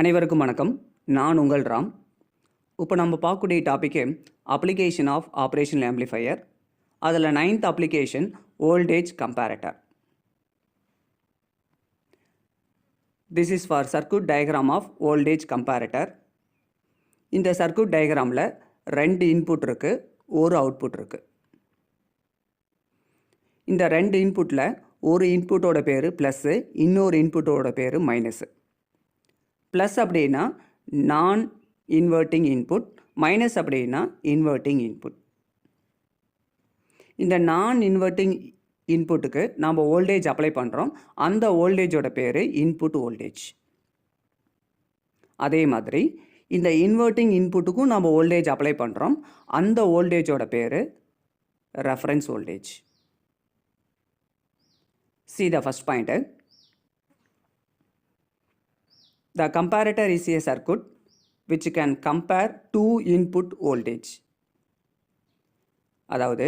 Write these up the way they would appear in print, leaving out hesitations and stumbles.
அனைவருக்கும் வணக்கம். நான் உங்கள் ராம். இப்போ நம்ம பார்க்கக்கூடிய topic application of operational amplifier. அதில் 9th application voltage comparator. This is for circuit diagram of voltage comparator. இந்த சர்க்யூட் டயக்ராமில் 2 இன்புட் இருக்குது, ஒரு அவுட்புட் இருக்குது. இந்த 2 இன்புட்டில் ஒரு இன்புட்டோட பேர் ப்ளஸ்ஸு, இன்னொரு இன்புட்டோட பேர் மைனஸு. ப்ளஸ் அப்படின்னா நான் இன்வெர்ட்டிங் இன்புட், மைனஸ் அப்படின்னா இன்வெர்ட்டிங் இன்புட். இந்த நான் இன்வெர்ட்டிங் இன்புட்டுக்கு நாம் வோல்டேஜ் அப்ளை பண்ணுறோம். அந்த வோல்டேஜோட பேர் இன்புட் வோல்டேஜ். அதே மாதிரி இந்த இன்வெர்ட்டிங் இன்புட்டுக்கும் நம்ம வோல்டேஜ் அப்ளை பண்ணுறோம். அந்த வோல்டேஜோட பேர் reference voltage. See the first point. The comparator is a circuit which can compare two input voltage. அதாவது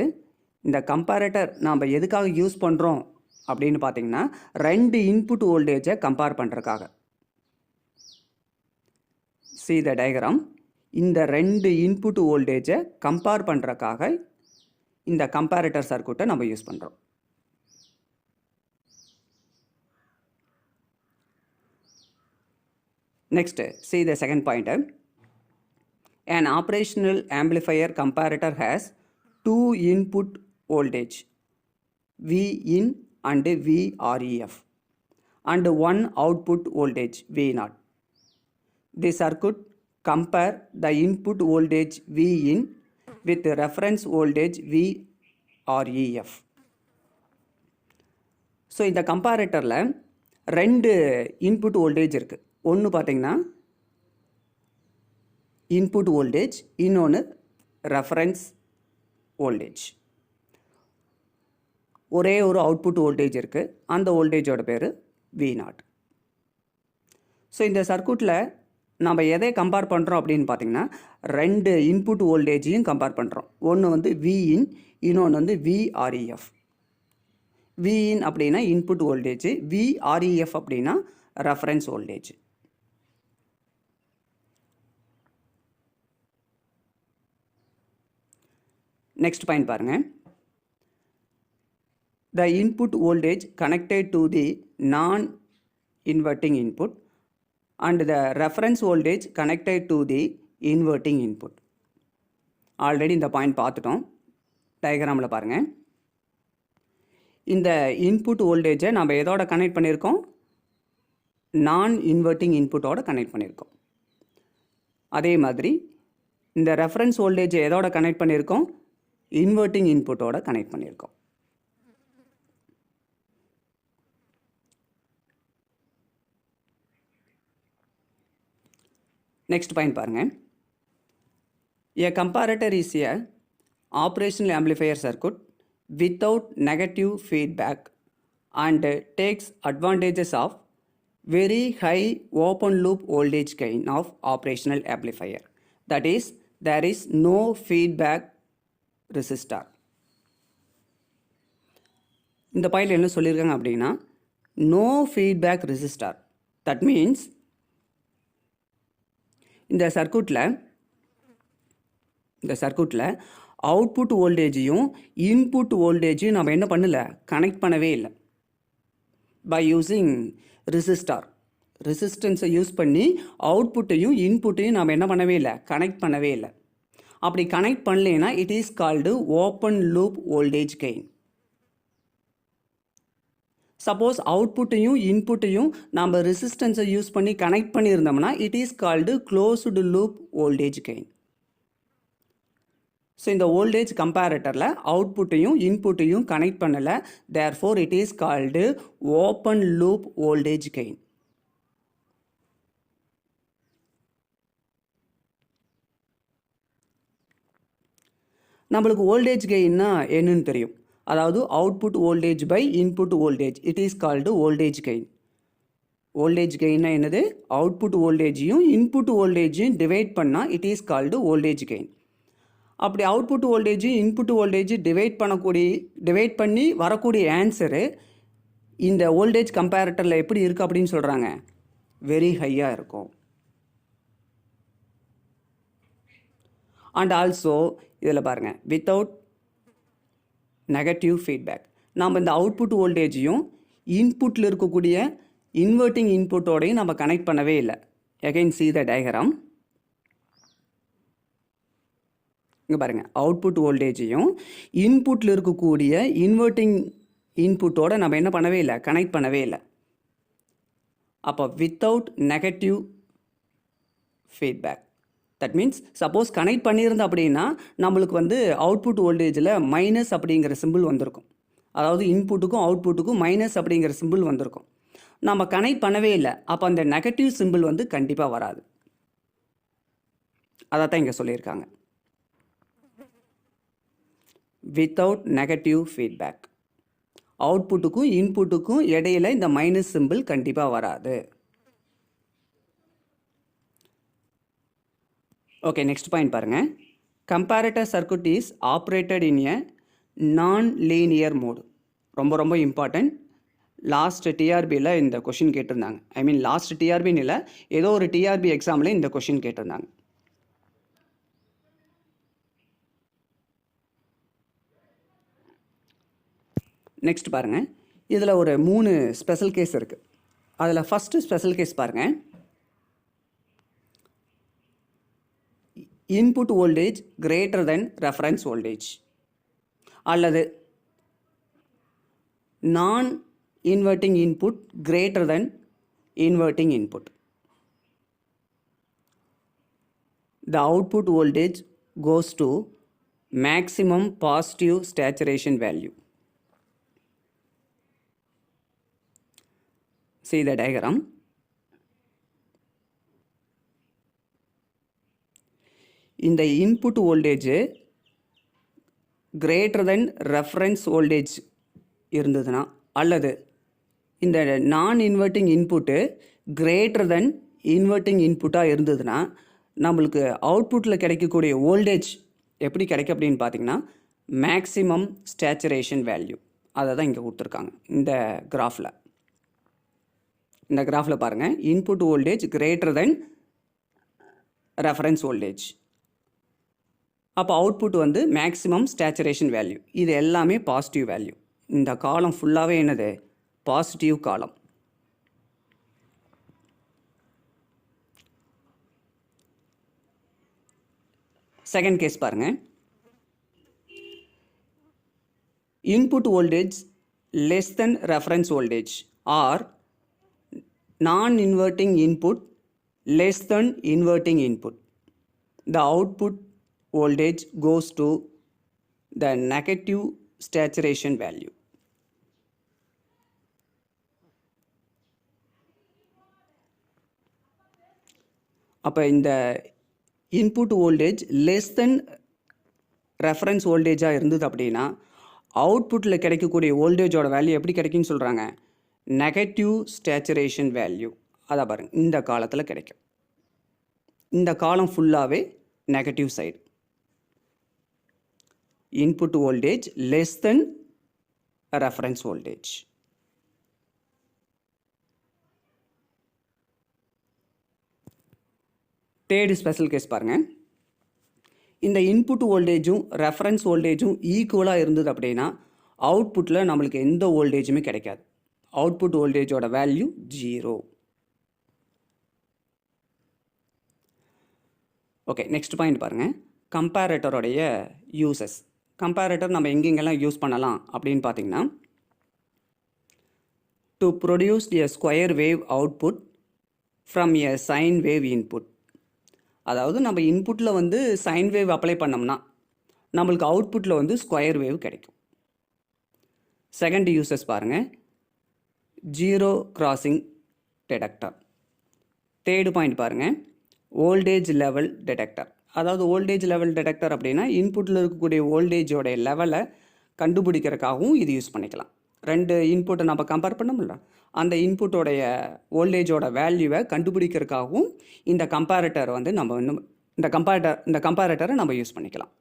இந்த கம்பேரட்டர் நாம் எதுக்காக யூஸ் பண்ணுறோம் அப்படின்னு பார்த்தீங்கன்னா 2 இன்புட் வோல்டேஜை கம்பேர் பண்ணுறதுக்காக. See the diagram. இந்த 2 இன்புட் வோல்டேஜை கம்பேர் பண்ணுறதுக்காக இந்த கம்பேரட்டர் சர்க்யூட்டை நம்ம யூஸ் பண்ணுறோம். Next, see the second point. An operational amplifier comparator has 2 input voltage Vin and Vref and 1 output voltage V0. The circuit compare the input voltage Vin with the reference voltage Vref. So இந்த கம்பேரட்டரில் 2 input voltage இருக்குது. ஒன்று பார்த்தீங்கன்னா input voltage, இன்னொன்று reference voltage. ஒரே ஒரு output voltage இருக்குது. அந்த வோல்டேஜோட பேர் V0. ஸோ இந்த சர்க்யூட்டில் நம்ம எதை கம்பேர் பண்ணுறோம் அப்படின்னு பார்த்தீங்கன்னா 2 இன்புட் வோல்டேஜையும் கம்பேர் பண்ணுறோம். ஒன்று வந்து Vin, இன்னொன்று வந்து Vref. Vin அப்படின்னா இன்புட் வோல்டேஜ், Vref அப்படின்னா ரெஃபரன்ஸ் வோல்டேஜ். நெக்ஸ்ட் பாயிண்ட் பாருங்கள். The input voltage connected to the non-inverting input and the reference voltage connected to the inverting input. Already இந்த பாயிண்ட் பார்த்துட்டோம். டயக்ராமில் பாருங்கள். இந்த இன்புட் வோல்டேஜை நம்ம எதோட கனெக்ட் பண்ணியிருக்கோம்? நான் இன்வெர்ட்டிங் இன்புட்டோட கனெக்ட் பண்ணியிருக்கோம். அதே மாதிரி இந்த ரெஃபரன்ஸ் வோல்டேஜை எதோட கனெக்ட் பண்ணியிருக்கோம்? இன்வெர்ட்டிங் இன்புட்டோட கனெக்ட் பண்ணியிருக்கோம். நெக்ஸ்ட் பாயிண்ட் பாருங்கள். A comparator is a operational amplifier circuit without negative feedback and takes advantages of very high open loop voltage gain of operational amplifier. That is, there is no feedback resistor. இந்த point என்ன சொல்லியிருக்காங்க அப்படின்னா no feedback resistor. That means இந்த சர்க்யூட்டில் output வோல்டேஜையும் input வோல்டேஜையும் நம்ம என்ன பண்ணல, கனெக்ட் பண்ணவே இல்லை. பை யூஸிங் ரெசிஸ்டன்ஸை யூஸ் பண்ணி அவுட்புட்டையும் இன்புட்டையும் நாம் என்ன பண்ணவே இல்லை, கனெக்ட் பண்ணவே இல்லை. அப்படி கனெக்ட் பண்ணலைன்னா it is called open loop voltage gain. Suppose அவுட்புட்டையும் இன்புட்டையும் நம்ம ரெசிஸ்டன்ஸை யூஸ் பண்ணி கனெக்ட் பண்ணியிருந்தோம்னா it is called closed loop voltage gain. So இந்த வோல்டேஜ் கம்பேரட்டரில் அவுட்புட்டையும் இன்புட்டையும் கனெக்ட் பண்ணலை. Therefore it is called open loop voltage gain. நம்மளுக்கு வோல்டேஜ் கெயின்னா என்னன்னு தெரியும். அதாவது output voltage by input voltage. It is called voltage gain. Voltage கெயின்னா என்னது? அவுட்புட் வோல்டேஜையும் இன்புட் வோல்டேஜையும் டிவைட் பண்ணால் it is called voltage gain. அப்படி அவுட்புட் வோல்டேஜும் இன்புட் வோல்டேஜ் டிவைட் பண்ணி வரக்கூடிய ஆன்சரு இந்த வோல்டேஜ் கம்பேரட்டரில் எப்படி இருக்குது அப்படின்னு சொல்கிறாங்க, வெரி ஹையாக இருக்கும். அண்ட் ஆல்சோ இதில் பாருங்கள் வித்தவுட் நெகட்டிவ் ஃபீட்பேக். நாம் இந்த அவுட்புட் வோல்டேஜையும் இன்புட்டில் இருக்கக்கூடிய இன்வெர்ட்டிங் இன்புட்டோடையும் நம்ம கனெக்ட் பண்ணவே இல்லை. Again see the diagram. இங்கே பாருங்கள், அவுட்புட் வோல்டேஜையும் இன்புட்டில் இருக்கக்கூடிய இன்வெர்ட்டிங் இன்புட்டோட நம்ம என்ன பண்ணவே இல்லை, கனெக்ட் பண்ணவே இல்லை. அப்போ without negative feedback. That means suppose connect பண்ணியிருந்தோம் அப்படின்னா நம்மளுக்கு வந்து அவுட்புட் வோல்டேஜில் மைனஸ் அப்படிங்கிற சிம்பிள் வந்திருக்கும். அதாவது இன்புட்டுக்கும் அவுட்புட்டுக்கும் மைனஸ் அப்படிங்கிற சிம்பிள் வந்திருக்கும். நம்ம கனெக்ட் பண்ணவே இல்லை. அப்போ அந்த நெகட்டிவ் சிம்பிள் வந்து கண்டிப்பாக வராது. அதை தான் இங்கே சொல்லியிருக்காங்க, வித்தவுட் நெகட்டிவ் ஃபீட்பேக். அவுட்புட்டுக்கும் இன்புட்டுக்கும் இடையில இந்த மைனஸ் சிம்பிள் கண்டிப்பாக வராது. ஓகே, நெக்ஸ்ட் பாயிண்ட் பாருங்கள். Comparator circuit is operated in a non linear mode. ரொம்ப ரொம்ப இம்பார்ட்டன்ட். லாஸ்ட் டிஆர்பியில் இந்த கொஷின் கேட்டிருந்தாங்க. ஐ மீன் லாஸ்ட் டிஆர்பின்னு இல்லை, ஏதோ ஒரு டிஆர்பி எக்ஸாமில் இந்த கொஷின் கேட்டிருந்தாங்க. நெக்ஸ்ட் பாருங்கள், இதில் ஒரு 3 ஸ்பெஷல் கேஸ் இருக்குது. அதில் ஃபஸ்ட்டு ஸ்பெஷல் கேஸ் பாருங்கள். Input voltage greater than reference voltage அல்லது நான் inverting input greater than inverting input. The output voltage goes to maximum positive saturation value. See the diagram. இந்த input voltage greater than reference voltage இருந்ததுன்னா அல்லது இந்த non inverting input greater than inverting இன்புட்டாக இருந்ததுன்னா நம்மளுக்கு அவுட்புட்டில் கிடைக்கக்கூடிய வோல்டேஜ் எப்படி கிடைக்கும் அப்படின்னு பார்த்தீங்கன்னா மேக்ஸிமம் ஸ்டேச்சுரேஷன் வேல்யூ. அதை தான் இங்கே கொடுத்துருக்காங்க இந்த கிராஃபில். இந்த கிராஃபில் பாருங்கள், input voltage greater than reference voltage. அப்போ அவுட்புட் வந்து மேக்ஸிமம் ஸ்டேச்சுரேஷன் வேல்யூ. இது எல்லாமே பாசிட்டிவ் வேல்யூ. இந்த காலம் ஃபுல்லாகவே என்னது, பாசிட்டிவ் காலம். செகண்ட் கேஸ் பாருங்கள். Input voltage less than reference voltage or non inverting input less than inverting input. The output voltage goes to the negative saturation value. அப்போ இந்த input voltage less than reference வோல்டேஜாக இருந்தது அப்படின்னா அவுட்புட்டில் கிடைக்கக்கூடிய வோல்டேஜோட value எப்படி கிடைக்குன்னு சொல்கிறாங்க, நெகட்டிவ் ஸ்டேச்சுரேஷன் வேல்யூ. அதை பாருங்கள், இந்த காலத்தில் கிடைக்கும். இந்த காலம் ஃபுல்லாகவே negative side. Input voltage less than reference voltage. Third special case பாருங்கள். இந்த இன்புட் வோல்டேஜும் ரெஃபரன்ஸ் வோல்டேஜும் ஈக்குவலாக இருந்தது அப்படின்னா அவுட்புட்டில் நம்மளுக்கு எந்த வோல்டேஜுமே கிடைக்காது. அவுட்புட் வோல்டேஜோட வேல்யூ 0. ஓகே, நெக்ஸ்ட் பாயிண்ட் பாருங்கள். கம்பேரட்டரோடைய யூசஸ். கம்பேரட்டர் நம்ம எங்கெங்கெல்லாம் யூஸ் பண்ணலாம் அப்படின்னு பார்த்தீங்கன்னா, to produce a square wave output from a sine wave input. அதாவது நம்ம இன்புட்டில் வந்து சைன் வேவ் அப்ளை பண்ணோம்னா நம்மளுக்கு அவுட்புட்டில் வந்து ஸ்கொயர் வேவ் கிடைக்கும். செகண்ட் யூசஸ் பாருங்கள், zero crossing detector. Third point பாருங்கள், வோல்டேஜ் லெவல் டிடெக்டர். அதாவது வோல்டேஜ் லெவல் டிடெக்டர் அப்படின்னா இன்புட்டில் இருக்கக்கூடிய வோல்டேஜோடைய லெவலை கண்டுபிடிக்கிறதுக்காகவும் இது யூஸ் பண்ணிக்கலாம். ரெண்டு இன்புட்டை நம்ம கம்பேர் பண்ணோம்ல, அந்த இன்புட்டோடைய வோல்டேஜோட வேல்யூவை கண்டுபிடிக்கிறதுக்காகவும் இந்த கம்பேரட்டர் வந்து நம்ம இந்த கம்பேரட்டரை நம்ம யூஸ் பண்ணிக்கலாம்.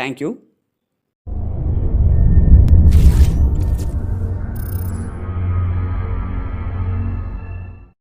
தேங்க்யூ.